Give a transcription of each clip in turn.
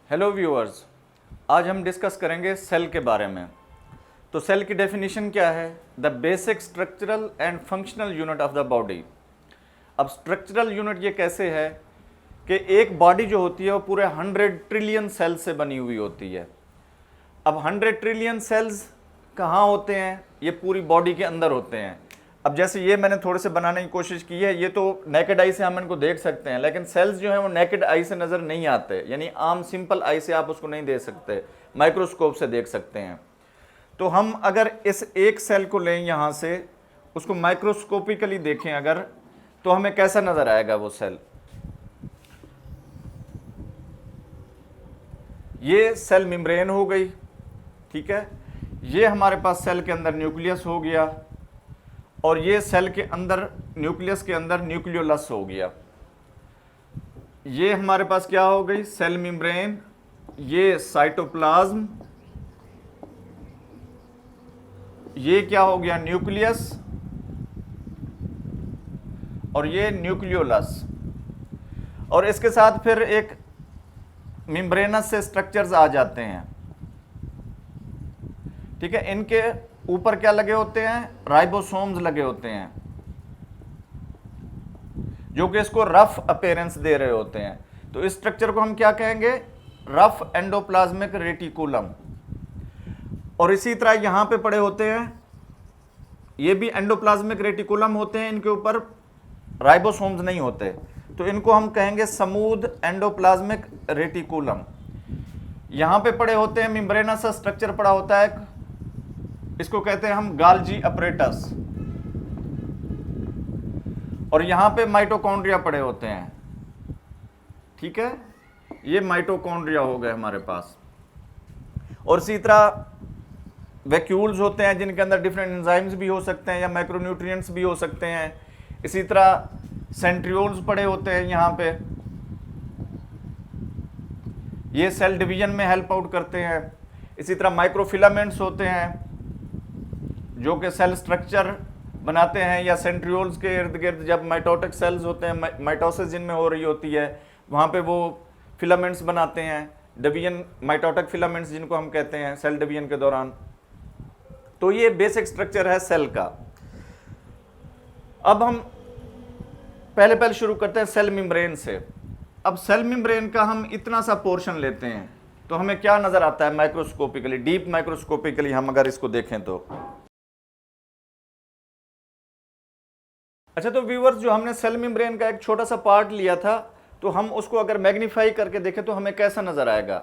Hello viewers, आज हम discuss करेंगे सेल के बारे में। तो सेल की डेफिनेशन क्या है? The basic structural and functional unit of the body. अब स्ट्रक्चरल यूनिट ये कैसे है कि एक बॉडी जो होती है वो पूरे 100 ट्रिलियन सेल से बनी हुई होती है। अब 100 ट्रिलियन सेल्स कहाँ होते हैं? ये पूरी बॉडी के अंदर होते हैं। अब जैसे ये मैंने थोड़े से बनाने की कोशिश की है, ये तो नेकेड आई से हम इनको देख सकते हैं, लेकिन सेल्स जो है वो नेकेड आई से नज़र नहीं आते, यानी आम सिंपल आई से आप उसको नहीं देख सकते, माइक्रोस्कोप से देख सकते हैं। तो हम अगर इस एक सेल को लें यहाँ से, उसको माइक्रोस्कोपिकली देखें अगर, तो हमें कैसा नज़र आएगा वो सेल? ये सेल मेम्ब्रेन हो गई, ठीक है। ये हमारे पास सेल के अंदर न्यूक्लियस हो गया, और ये सेल के अंदर न्यूक्लियस के अंदर न्यूक्लियोलस हो गया। ये हमारे पास क्या हो गई? सेल मेम्ब्रेन, ये साइटोप्लाज्म, ये क्या हो गया? न्यूक्लियस, और ये न्यूक्लियोलस। और इसके साथ फिर एक मेम्ब्रेनस से स्ट्रक्चर्स आ जाते हैं, ठीक है। इनके ऊपर क्या लगे होते हैं? राइबोसोम्स लगे होते हैं, जो कि इसको रफ अपीयरेंस दे रहे होते हैं। तो इस स्ट्रक्चर को हम क्या कहेंगे? Rough endoplasmic reticulum. और इसी तरह यहां पे पड़े होते हैं, ये भी एंडोप्लाज्मिक रेटिकुलम होते हैं, इनके ऊपर राइबोसोम्स नहीं होते, तो इनको हम कहेंगे स्मूथ एंडोप्लाज्मिक रेटिकुलम। यहां पे पड़े होते हैं मेम्ब्रेनस स्ट्रक्चर पड़ा होता है, इसको कहते हैं हम गाल्जी अपरेटस। और यहां पे माइटोकॉन्ड्रिया पड़े होते हैं, ठीक है। ये माइटोकॉन्ड्रिया हो गए हमारे पास। और इसी तरह वैक्यूल्स होते हैं, जिनके अंदर डिफरेंट एंजाइम्स भी हो सकते हैं या माइक्रोन्यूट्रिएंट्स भी हो सकते हैं। इसी तरह सेंट्रियोल्स पड़े होते हैं यहां पे, ये सेल डिवीजन में हेल्प आउट करते हैं। इसी तरह माइक्रोफिलामेंट्स होते हैं, जो कि सेल स्ट्रक्चर बनाते हैं, या सेंट्रियोल्स के इर्द गिर्द जब माइटोटिक सेल्स होते हैं, माइटोसिस जिनमें हो रही होती है, वहाँ पे वो फिलामेंट्स बनाते हैं, डिवीजन माइटोटिक फिलामेंट्स जिनको हम कहते हैं सेल डिवीजन के दौरान। तो ये बेसिक स्ट्रक्चर है सेल का। अब हम पहले शुरू करते हैं सेल मेम्ब्रेन से। अब सेल मेम्ब्रेन का हम इतना सा पोर्शन लेते हैं तो हमें क्या नजर आता है माइक्रोस्कोपिकली, डीप माइक्रोस्कोपिकली हम अगर इसको देखें तो। अच्छा, तो व्यूअर्स, जो हमने सेल मेम्ब्रेन का एक छोटा सा पार्ट लिया था, तो हम उसको अगर मैग्नीफाई करके देखें तो हमें कैसा नजर आएगा?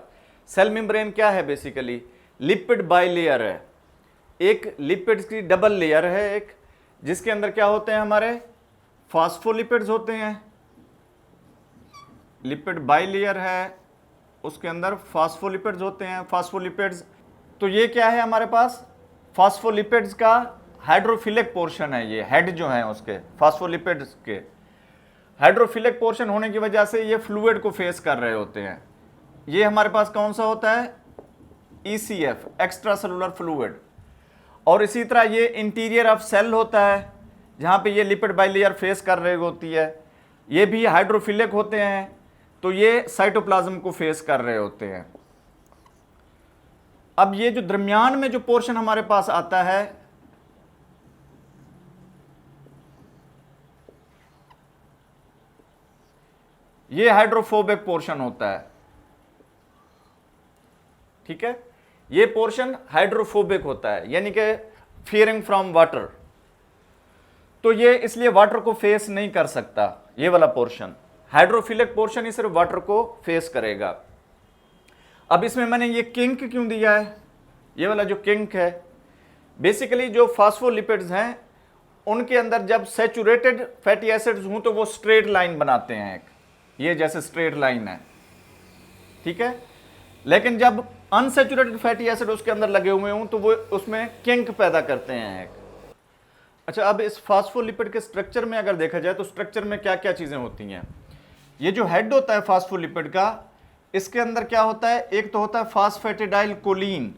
सेल मेम्ब्रेन क्या है? बेसिकली लिपिड बाइलेयर है, एक लिपिड्स की डबल लेयर है एक, जिसके अंदर क्या होते हैं? हमारे फास्फोलिपिड्स होते हैं। लिपिड बाइलेयर है, उसके अंदर फास्फोलिपिड्स होते हैं। फास्फोलिपिड्स, तो ये क्या है हमारे पास? फास्फोलिपिड्स का हाइड्रोफिलिक पोर्शन है, ये हेड जो है उसके फास्फोलिपिड्स के। हाइड्रोफिलिक पोर्शन होने की वजह से ये फ्लूइड को फेस कर रहे होते हैं। ये हमारे पास कौन सा होता है? ECF, extra cellular fluid. और इसी तरह ये इंटीरियर ऑफ सेल होता है, जहां पे ये लिपिड बाइलेयर फेस कर रही होती है, ये भी हाइड्रोफिलिक होते हैं, तो ये साइटोप्लाज्म को फेस कर रहे होते हैं। अब ये जो दरमियान में जो पोर्शन हमारे पास आता है, ये हाइड्रोफोबिक पोर्शन होता है, ठीक है। ये पोर्शन हाइड्रोफोबिक होता है, यानी कि फियरिंग फ्रॉम वाटर। तो ये इसलिए वाटर को फेस नहीं कर सकता। ये वाला पोर्शन हाइड्रोफिलिक पोर्शन ही सिर्फ वाटर को फेस करेगा। अब इसमें मैंने ये किंक क्यों दिया है? ये वाला जो किंक है, बेसिकली जो फास्फोलिपिड्स हैं उनके अंदर जब सैचुरेटेड फैटी एसिड्स हों तो वो स्ट्रेट लाइन बनाते हैं, एक ये जैसे स्ट्रेट लाइन है, ठीक है। लेकिन जब अनसैचुरेटेड फैटी एसिड उसके अंदर लगे हुए हों तो वो उसमें किंक पैदा करते हैं एक। अच्छा, अब इस फास्फोलिपिड के स्ट्रक्चर में अगर देखा जाए तो स्ट्रक्चर में क्या क्या चीजें होती हैं? ये जो हेड होता है फास्फोलिपिड का, इसके अंदर क्या होता है? एक तो होता है फास्फेटिडाइल कोलिन,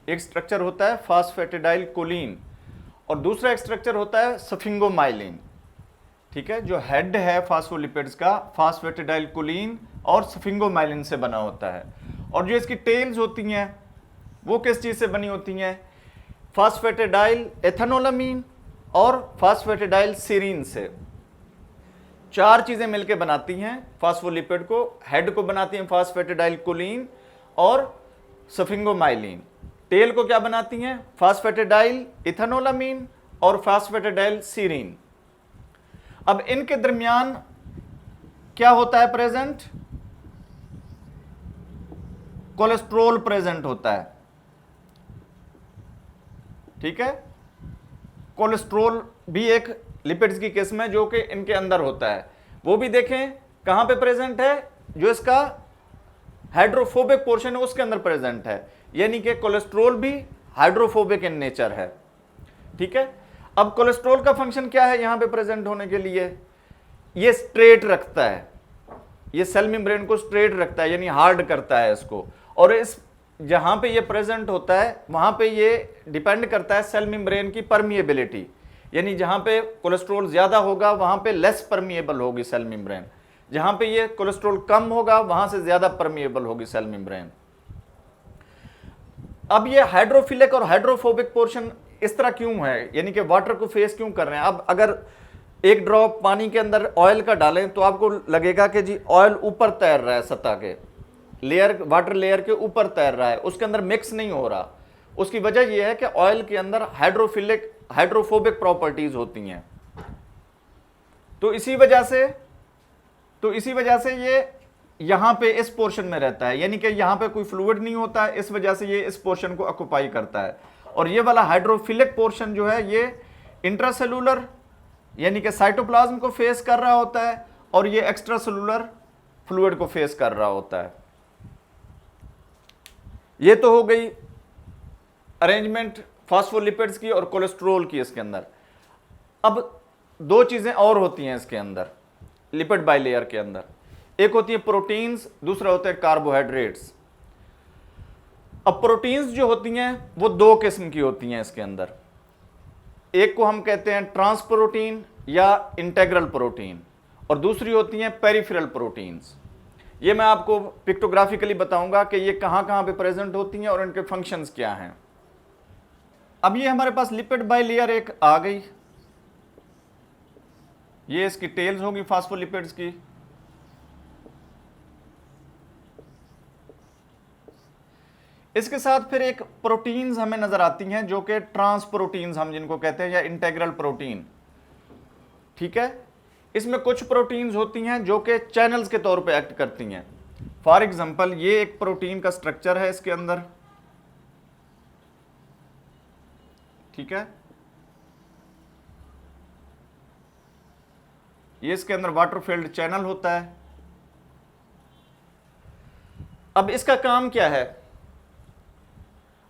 एक स्ट्रक्चर होता है फास्फेटिडाइल कोलिन, और दूसरा एक स्ट्रक्चर होता है सफिंगोमाइलिन, ठीक है। जो हेड है फास्फोलिपिड्स का फास्फेटिडाइल कोलिन और सफिंगोमाइलिन से बना होता है, और जो इसकी टेल्स होती हैं वो किस चीज से बनी होती हैं? फास्फेटेडाइल एथेनोलामीन और फास्फेटेडाइल सीरीन से। चार चीजें मिलकर बनाती हैं फास्फोलिपिड को। हेड को बनाती हैं फास्फेटेडाइल कोलिन और सफिंगोमाइलिन। टेल को क्या बनाती हैं? फास्फेटेडाइल इथेनोलामीन और फास्फेटेडाइल सीरीन। अब इनके दरमियान क्या होता है प्रेजेंट? कोलेस्ट्रोल प्रेजेंट होता है। ठीक है, कोलेस्ट्रोल भी एक लिपिड्स की किस्म है जो कि इनके अंदर होता है। वो भी देखें कहां पे प्रेजेंट है? जो इसका हाइड्रोफोबिक पोर्शन है उसके अंदर प्रेजेंट है, यानी कि कोलेस्ट्रोल भी हाइड्रोफोबिक इन नेचर है। ठीक है, अब कोलेस्ट्रोल का फंक्शन क्या है यहां पे प्रेजेंट होने के लिए? ये स्ट्रेट रखता है, ये सेल मेम्ब्रेन को स्ट्रेट रखता है, यानी हार्ड करता है इसको। और इस जहां पे ये प्रेजेंट होता है वहां पे ये डिपेंड करता है सेल मेम्ब्रेन की परमिएबिलिटी, यानी जहां पे कोलेस्ट्रॉल ज्यादा होगा वहां पे लेस परमिएबल होगी सेल मेम्ब्रेन, जहां पे ये कोलेस्ट्रॉल कम होगा वहां से ज्यादा परमिएबल होगी सेल मेम्ब्रेन। अब ये हाइड्रोफिलिक और हाइड्रोफोबिक पोर्शन इस तरह क्यों है, यानी कि वाटर को फेस क्यों कर रहे हैं? अब अगर एक ड्रॉप पानी के अंदर ऑयल का डालें तो आपको लगेगा कि जी ऑयल ऊपर तैर रहा है, सतह के लेयर, वाटर लेयर के ऊपर तैर रहा है, उसके अंदर मिक्स नहीं हो रहा। उसकी वजह यह है कि ऑयल के अंदर हाइड्रोफिलिक हाइड्रोफोबिक प्रॉपर्टीज होती हैं। तो इसी वजह से ये यहां पे इस पोर्शन में रहता है, यानी कि यहां पे कोई फ्लूइड नहीं होता है, इस वजह से ये इस पोर्शन को ऑक्युपाई करता है। और ये वाला हाइड्रोफिलिक पोर्शन जो है ये इंट्रासेलुलर यानी कि साइटोप्लाज्म को फेस कर रहा होता है, और ये एक्स्ट्रा सेलुलर फ्लूइड को फेस कर रहा होता है। ये तो हो गई अरेंजमेंट फास्फोलिपिड्स की और कोलेस्ट्रोल की इसके अंदर। अब दो चीजें और होती हैं इसके अंदर, लिपिड बाइलेयर के अंदर। एक होती है प्रोटीन्स, दूसरा होता है कार्बोहाइड्रेट्स। अब प्रोटीन्स जो होती हैं वो दो किस्म की होती हैं इसके अंदर। एक को हम कहते हैं ट्रांसप्रोटीन या इंटेग्रल प्रोटीन, और दूसरी होती हैं पेरिफेरल प्रोटीन्स। ये मैं आपको पिक्टोग्राफिकली बताऊंगा कि ये कहां कहां पे प्रेजेंट होती हैं और इनके फंक्शंस क्या हैं। अब ये हमारे पास लिपिड बाइलेयर एक आ गई, ये इसकी टेल्स होगी फास्फोलिपिड्स की। इसके साथ फिर एक प्रोटीन्स हमें नजर आती हैं जो कि ट्रांस प्रोटीन्स हम जिनको कहते हैं, या इंटेग्रल प्रोटीन। ठीक है, इसमें कुछ प्रोटीन्स होती हैं जो कि चैनल्स के तौर पे एक्ट करती हैं। फॉर एग्जांपल ये एक प्रोटीन का स्ट्रक्चर है इसके अंदर। ठीक है, ये इसके अंदर वाटर फील्ड चैनल होता है। अब इसका काम क्या है?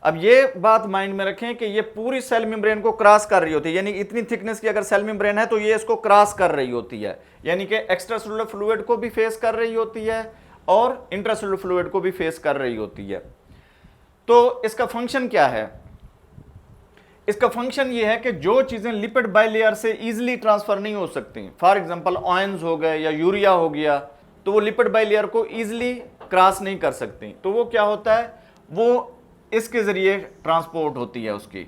अब ये बात माइंड में रखें कि ये पूरी सेल मेम्ब्रेन को क्रॉस कर रही होती है, यानी इतनी थिकनेस की अगर सेल मेम्ब्रेन है तो ये इसको क्रॉस कर रही होती है, यानी कि एक्स्ट्रासेलुलर फ्लूइड को भी फेस कर रही होती है और इंट्रासेलुलर फ्लूइड को भी फेस कर रही होती है। तो इसका फंक्शन क्या है? इसका फंक्शन ये है कि जो चीजें लिपिड बाइलेयर से इजीली ट्रांसफर नहीं हो सकती, फॉर एग्जांपल आयंस हो गए या यूरिया हो गया, तो वो लिपिड बाइलेयर को इजीली क्रॉस नहीं कर सकती। तो वो क्या होता है, वो इसके जरिए ट्रांसपोर्ट होती है उसकी,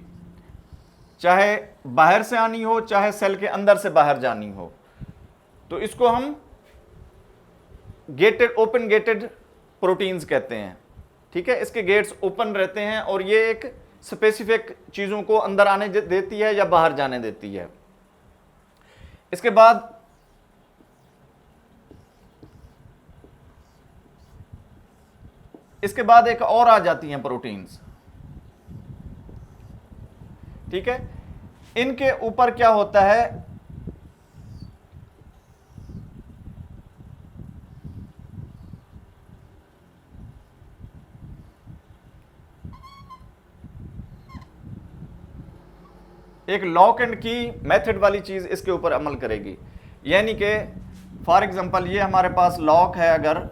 चाहे बाहर से आनी हो चाहे सेल के अंदर से बाहर जानी हो। तो इसको हम गेटेड, ओपन गेटेड प्रोटीन्स कहते हैं। ठीक है, इसके गेट्स ओपन रहते हैं और ये एक स्पेसिफिक चीजों को अंदर आने देती है या बाहर जाने देती है। इसके बाद एक और आ जाती हैं प्रोटीन्स। ठीक है, इनके ऊपर क्या होता है, एक लॉक एंड की मेथड वाली चीज इसके ऊपर अमल करेगी। यानी कि फॉर एग्जांपल ये हमारे पास लॉक है, अगर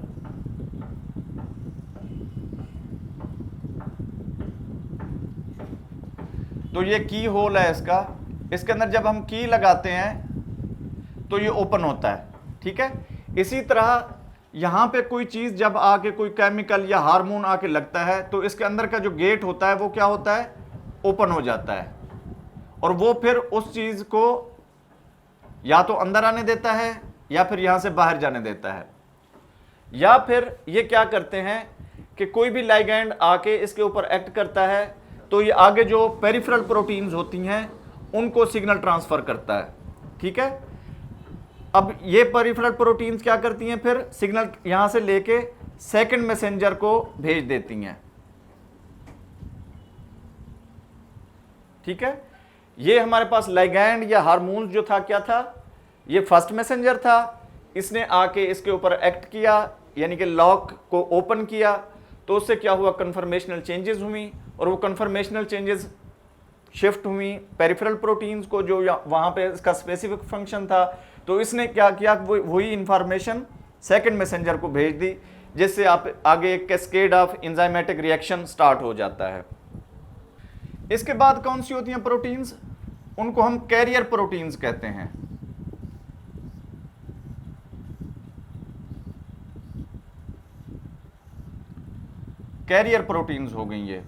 तो ये की होल है इसका, इसके अंदर जब हम की लगाते हैं तो ये ओपन होता है। ठीक है, इसी तरह यहां पे कोई चीज जब आके कोई केमिकल या हार्मोन आके लगता है तो इसके अंदर का जो गेट होता है वो क्या होता है, ओपन हो जाता है, और वो फिर उस चीज को या तो अंदर आने देता है या फिर यहां से बाहर जाने देता है। या फिर ये क्या करते हैं कि कोई भी लाइगैंड आके इसके ऊपर एक्ट करता है तो ये आगे जो पेरिफेरल प्रोटीन्स होती हैं उनको सिग्नल ट्रांसफर करता है। ठीक है, अब ये पेरिफेरल प्रोटीन्स क्या करती हैं, फिर सिग्नल यहां से लेके सेकंड मैसेंजर को भेज देती हैं। ठीक है, ये हमारे पास लाइगैंड या हार्मोन्स जो था क्या था, ये फर्स्ट मैसेंजर था, इसने आके इसके ऊपर एक्ट किया यानी कि लॉक को ओपन किया, तो उससे क्या हुआ, कन्फर्मेशनल चेंजेस हुई, और वो कन्फर्मेशनल चेंजेस शिफ्ट हुई पेरिफेरल प्रोटीन्स को जो वहां पे इसका स्पेसिफिक फंक्शन था, तो इसने क्या किया, वही इंफॉर्मेशन सेकंड मैसेंजर को भेज दी, जिससे आप आगे एक cascade of enzymatic reaction start हो जाता है। इसके बाद कौन सी होती हैं प्रोटीन्स, उनको हम कैरियर प्रोटीन्स कहते हैं। कैरियर प्रोटीन्स हो गई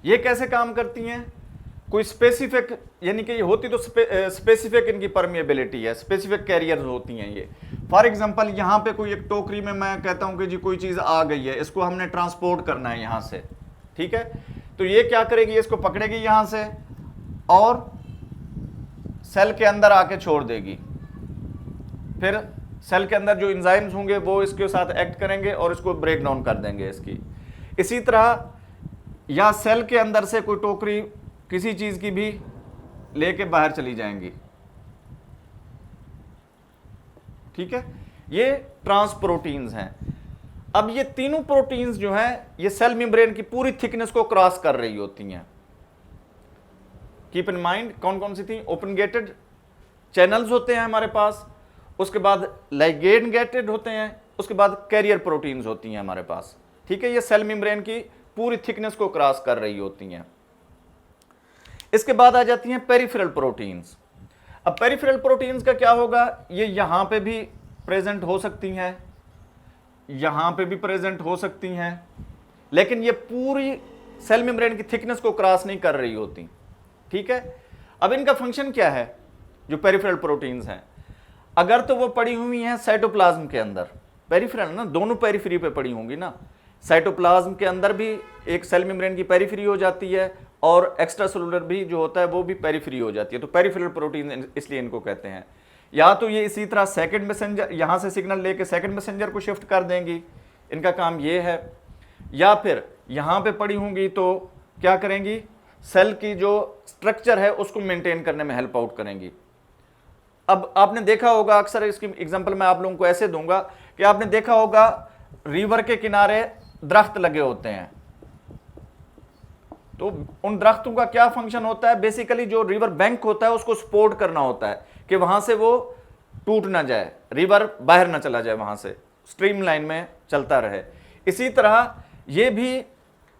ये कैसे काम करती हैं, कोई स्पेसिफिक यानी कि ये होती तो स्पेसिफिक इनकी परमिएबिलिटी है, स्पेसिफिक कैरियर्स होती हैं ये। फॉर एग्जांपल यहां पे कोई एक टोकरी में मैं कहता हूं कि जी कोई चीज आ गई है, इसको हमने ट्रांसपोर्ट करना है यहां से। ठीक है, तो ये क्या करेगी, इसको पकड़ेगी यहां से और सेल के अंदर आके छोड़ देगी, फिर सेल के अंदर जो एंजाइम्स होंगे वो इसके साथ एक्ट करेंगे और इसको ब्रेक डाउन कर देंगे इसकी। इसी तरह या सेल के अंदर से कोई टोकरी किसी चीज की भी लेके बाहर चली जाएंगी। ठीक है, ये ट्रांसप्रोटीन्स हैं। अब ये तीनों प्रोटीन्स जो हैं ये सेल मेम्ब्रेन की पूरी थिकनेस को क्रॉस कर रही होती हैं। कीप इन माइंड कौन कौन सी थी, ओपन गेटेड चैनल्स होते हैं हमारे पास, उसके बाद लाइगेंड गेटेड होते हैं, उसके बाद कैरियर प्रोटीन्स होती हैं हमारे पास। ठीक है, ये सेल मेम्ब्रेन की पूरी थिकनेस को क्रॉस कर रही होती हैं। इसके बाद आ जाती हैं पेरिफेरल प्रोटीन्स। अब पेरिफेरल प्रोटीन्स का क्या होगा, ये यहां पे भी प्रेजेंट हो सकती हैं, यहां पे भी प्रेजेंट हो सकती हैं, लेकिन ये पूरी सेल मेम्ब्रेन की थिकनेस को क्रॉस नहीं कर रही होती। ठीक है, अब इनका फंक्शन क्या है, जो पेरिफेरल प्रोटीन्स हैं, अगर तो वो पड़ी हुई हैं साइटोप्लाज्म के अंदर, पेरिफेरल ना, दोनों पेरिफेरी पे पड़ी होंगी ना, साइटोप्लाज्म के अंदर भी एक सेल मेम्ब्रेन की पेरिफेरी हो जाती है और एक्स्ट्रा सेलुलर भी जो होता है वो भी पेरिफेरी हो जाती है, तो पेरिफेरल प्रोटीन इसलिए इनको कहते हैं। या तो ये इसी तरह सेकंड मैसेंजर यहां से सिग्नल लेके सेकंड मैसेंजर को शिफ्ट कर देंगी, इनका काम ये है, या फिर यहां पे पड़ी होंगी तो क्या करेंगी, सेल की जो स्ट्रक्चर है उसको मेंटेन करने में हेल्प आउट करेंगी। अब आपने देखा होगा, अक्सर इसकी एग्जांपल मैं आप लोगों को ऐसे दूंगा कि आपने देखा होगा रिवर के किनारे दरख्त लगे होते हैं, तो उन दरख्तों का क्या फंक्शन होता है, बेसिकली जो रिवर बैंक होता है उसको सपोर्ट करना होता है कि वहां से वो टूट ना जाए, रिवर बाहर ना चला जाए, वहां से स्ट्रीम लाइन में चलता रहे। इसी तरह ये भी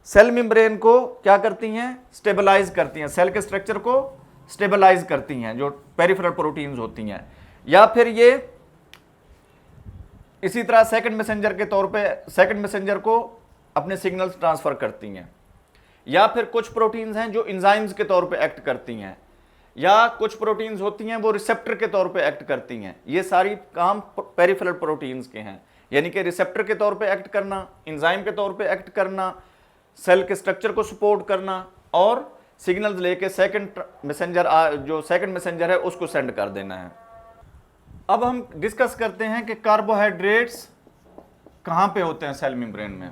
सेल मेम्ब्रेन को क्या करती हैं, स्टेबलाइज करती हैं, सेल के स्ट्रक्चर को स्टेबलाइज करती हैं, जो पेरिफेरल प्रोटीन्स होती हैं। या फिर ये इसी तरह सेकंड मैसेंजर के तौर पे सेकंड मैसेंजर को अपने सिग्नल्स ट्रांसफर करती हैं। या फिर कुछ प्रोटीन्स हैं जो एंजाइम्स के तौर पे एक्ट करती हैं, या कुछ प्रोटीन्स होती हैं वो रिसेप्टर के तौर पे एक्ट करती हैं। ये सारी काम पेरिफेरल प्रोटीन्स के हैं, यानी कि रिसेप्टर के तौर पे एक्ट करना, एंजाइम के तौर पे एक्ट करना, सेल के स्ट्रक्चर को सपोर्ट करना और सिग्नल्स लेके सेकंड मैसेंजर जो सेकंड मैसेंजर है उसको सेंड कर देना है। अब हम डिस्कस करते हैं कि कार्बोहाइड्रेट्स कहां पे होते हैं सेल मेम्ब्रेन में।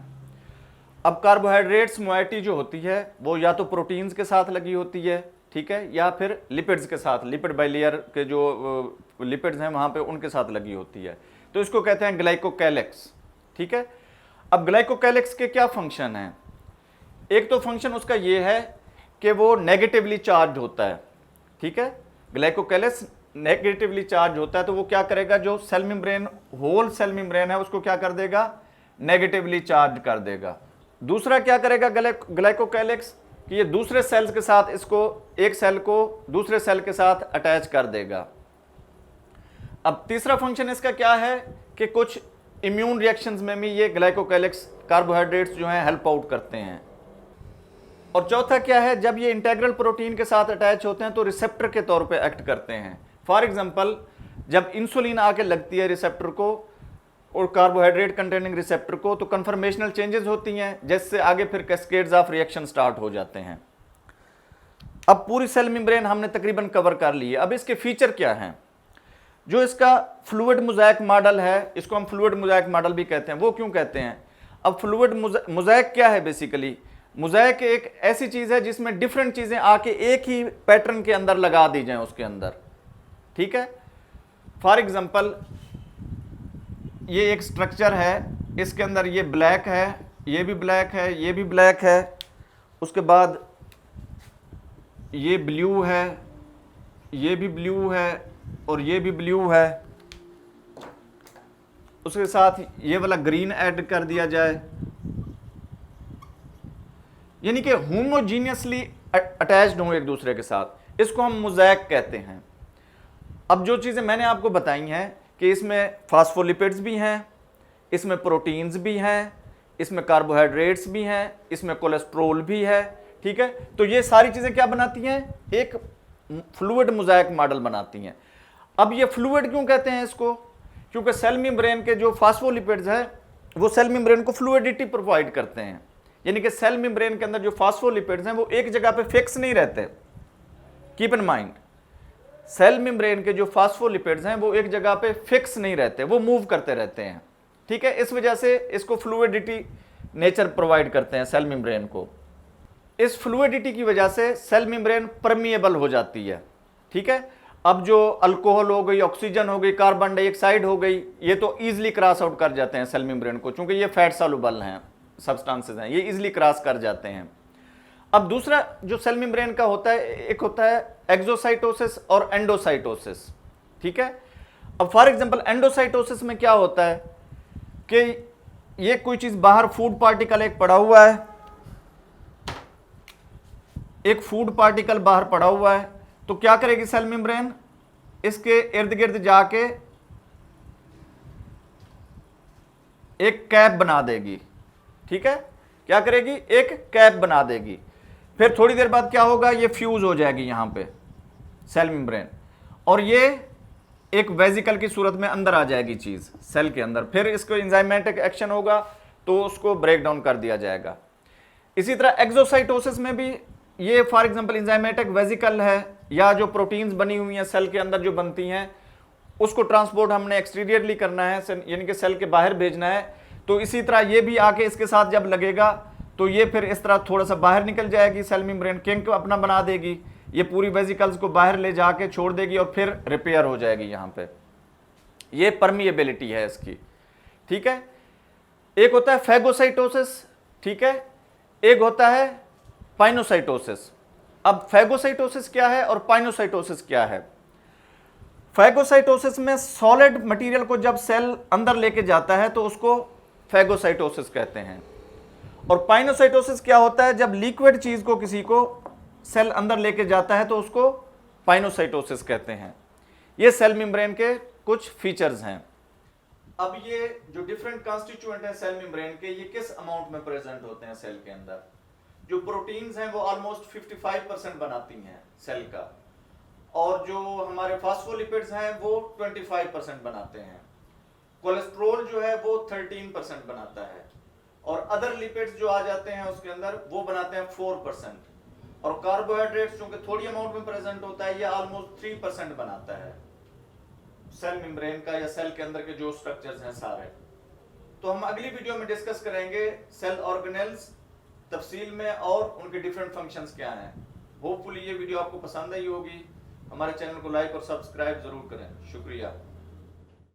अब कार्बोहाइड्रेट्स मोइटी जो होती है वो या तो प्रोटीन्स के साथ लगी होती है, ठीक है, या फिर लिपिड्स के साथ, लिपिड बाइलेयर के जो लिपिड्स हैं वहां पे उनके साथ लगी होती है, तो इसको कहते हैं ग्लाइकोकैलिक्स। ठीक है, अब ग्लाइकोकैलिक्स के क्या फंक्शन हैं, एक तो फंक्शन उसका ये है कि वो नेगेटिवली चार्ज होता है। ठीक है, ग्लाइकोकैलिक्स नेगेटिवली चार्ज होता है, तो वो क्या करेगा, जो cell membrane whole cell membrane है उसको क्या कर देगा, नेगेटिवली चार्ज कर देगा। दूसरा क्या करेगा ग्लाइकोकैलिक्स, कि ये दूसरे सेल्स के साथ इसको, एक सेल को दूसरे सेल के साथ अटैच कर देगा। अब तीसरा फंक्शन इसका क्या है कि कुछ इम्यून रिएक्शंस में भी ये ग्लाइकोकैलिक्स कार्बोहाइड्रेट्स जो हैं हेल्प आउट करते हैं। और चौथा क्या है, जब ये इंटेग्रल प्रोटीन के साथ अटैच होते हैं तो रिसेप्टर के तौर पे एक्ट करते हैं। फॉर एग्जांपल, जब इंसुलिन आके लगती है रिसेप्टर को और कार्बोहाइड्रेट कंटेनिंग रिसेप्टर को, तो कन्फर्मेशनल चेंजेस होती हैं, जिससे आगे फिर कैस्केड्स ऑफ रिएक्शन स्टार्ट हो जाते हैं। अब पूरी सेल मेम्ब्रेन हमने तकरीबन कवर कर ली है। अब इसके फीचर क्या हैं? जो इसका फ्लूइड मोज़ाइक मॉडल है, इसको हम फ्लूइड मोज़ाइक मॉडल भी कहते हैं। वो क्यों कहते हैं? अब फ्लूइड मोज़ाइक क्या है? बेसिकली मोज़ाइक एक ऐसी चीज़ है जिसमें डिफरेंट चीज़ें आके एक ही पैटर्न के अंदर लगा दी जाएं उसके अंदर, ठीक है। फॉर एग्जांपल, ये एक स्ट्रक्चर है, इसके अंदर ये ब्लैक है, ये भी ब्लैक है, ये भी ब्लैक है, उसके बाद ये ब्लू है, ये भी ब्लू है और ये भी ब्लू है, उसके साथ ये वाला ग्रीन ऐड कर दिया जाए, यानी कि होमोजीनियसली अटैच्ड हों एक दूसरे के साथ। इसको हम मोज़ाइक कहते हैं। अब जो चीज़ें मैंने आपको बताई हैं कि इसमें फास्फोलिपिड्स भी हैं, इसमें प्रोटीन्स भी हैं, इसमें कार्बोहाइड्रेट्स भी हैं, इसमें कोलेस्ट्रोल भी है, ठीक है। तो ये सारी चीज़ें क्या बनाती हैं? एक फ्लूइड मोज़ाइक मॉडल बनाती हैं। अब ये फ्लूइड क्यों कहते हैं इसको? क्योंकि सेल मेम्ब्रेन के जो फास्फोलिपिड्स हैं वो सेल मेम्ब्रेन को फ्लूइडिटी प्रोवाइड करते हैं। यानी कि सेल मेम्ब्रेन के अंदर जो फास्फोलिपिड्स हैं वो एक जगह पे फिक्स नहीं रहते। Keep in mind, cell membrane के जो फास्फोलिपिड्स हैं वो एक जगह पे फिक्स नहीं रहते, वो मूव करते रहते हैं, ठीक है। इस वजह से इसको फ्लूइडिटी नेचर प्रोवाइड करते हैं सेल मेम्ब्रेन को। इस फ्लूइडिटी की वजह से सेल मेम्ब्रेन परमिएबल हो जाती है, ठीक है। अब जो अल्कोहल हो गई, ऑक्सीजन हो गई, कार्बन डाइऑक्साइड हो गई, ये तो ईजिली क्रॉस आउट कर जाते हैं सेल मेम्ब्रेन को, चूंकि ये फैट सॉल्युबल हैं, सब्सटेंसेस हैं, ये इजिली क्रॉस कर जाते हैं। अब दूसरा जो सेल मेम्ब्रेन का होता है, एक होता है एक्सोसाइटोसिस और एंडोसाइटोसिस, ठीक है। अब फॉर एग्जांपल एंडोसाइटोसिस में क्या होता है कि ये कोई चीज बाहर, फूड पार्टिकल एक पड़ा हुआ है, एक फूड पार्टिकल बाहर पड़ा हुआ है, तो क्या करेगी सेल मेम्ब्रेन? इसके इर्द गिर्द जाके एक कैप बना देगी, ठीक है। क्या करेगी? एक कैप बना देगी। फिर थोड़ी देर बाद क्या होगा? ये फ्यूज हो जाएगी यहां पे सेल मेम्ब्रेन, और ये एक वेजिकल की सूरत में अंदर आ जाएगी चीज सेल के अंदर। फिर इसको एंजाइमेटिक एक्शन होगा तो उसको ब्रेक डाउन कर दिया जाएगा। इसी तरह एक्सोसाइटोसिस में भी ये फॉर एग्जांपल एंजाइमेटिक वेजिकल है, या जो प्रोटीन्स बनी हुई हैं सेल के अंदर जो बनती हैं, उसको ट्रांसपोर्ट हमने एक्सटीरियरली करना है, यानी कि सेल के बाहर भेजना है। तो इसी तरह ये भी आके इसके साथ जब लगेगा तो ये फिर इस तरह थोड़ा सा बाहर निकल जाएगी, सेल मेम्ब्रेन किंक अपना बना देगी, ये पूरी वेजिकल्स को बाहर ले जाके छोड़ देगी और फिर रिपेयर हो जाएगी यहाँ पे। ये परमिएबिलिटी है इसकी, ठीक है। एक होता है फैगोसाइटोसिस, ठीक है, एक होता है पाइनोसाइटोसिस। अब फैगोसाइटोसिस क्या है और पाइनोसाइटोसिस क्या है? फैगोसाइटोसिस में सॉलिड मटेरियल को जब सेल अंदर लेके जाता है तो उसको फैगोसाइटोसिस कहते हैं। और पाइनोसाइटोसिस क्या होता है? जब लिक्विड चीज को किसी को सेल अंदर लेके जाता है तो उसको पाइनोसाइटोसिस कहते हैं। ये सेल मेम्ब्रेन के कुछ फीचर्स हैं। अब ये जो डिफरेंट कॉन्स्टिट्यूएंट हैं सेल मेम्ब्रेन के, ये किस अमाउंट में प्रेजेंट होते हैं सेल के अंदर? जो प्रोटीन्स हैं वो ऑलमोस्ट 55% बनाती हैं सेल का, और जो हमारे फास्फोलिपिड्स हैं वो 25% बनाते हैं। कोलेस्ट्रोल जो है वो 13% बनाता है, और अदर लिपिड्स जो आ जाते हैं उसके अंदर वो बनाते हैं 4%, और कार्बोहाइड्रेट्स जो कि थोड़ी अमाउंट में प्रेजेंट होता है ये ऑलमोस्ट 3% बनाता है सेल मेम्ब्रेन का, या सेल के अंदर के जो स्ट्रक्चर्स हैं सारे। तो हम अगली वीडियो में डिस्कस करेंगे सेल ऑर्गेनेल्स तफसील में और उनके डिफरेंट फंक्शंस क्या हैं। होपफुली ये वीडियो आपको पसंद आई होगी। हमारे चैनल को लाइक और सब्सक्राइब जरूर करें। शुक्रिया।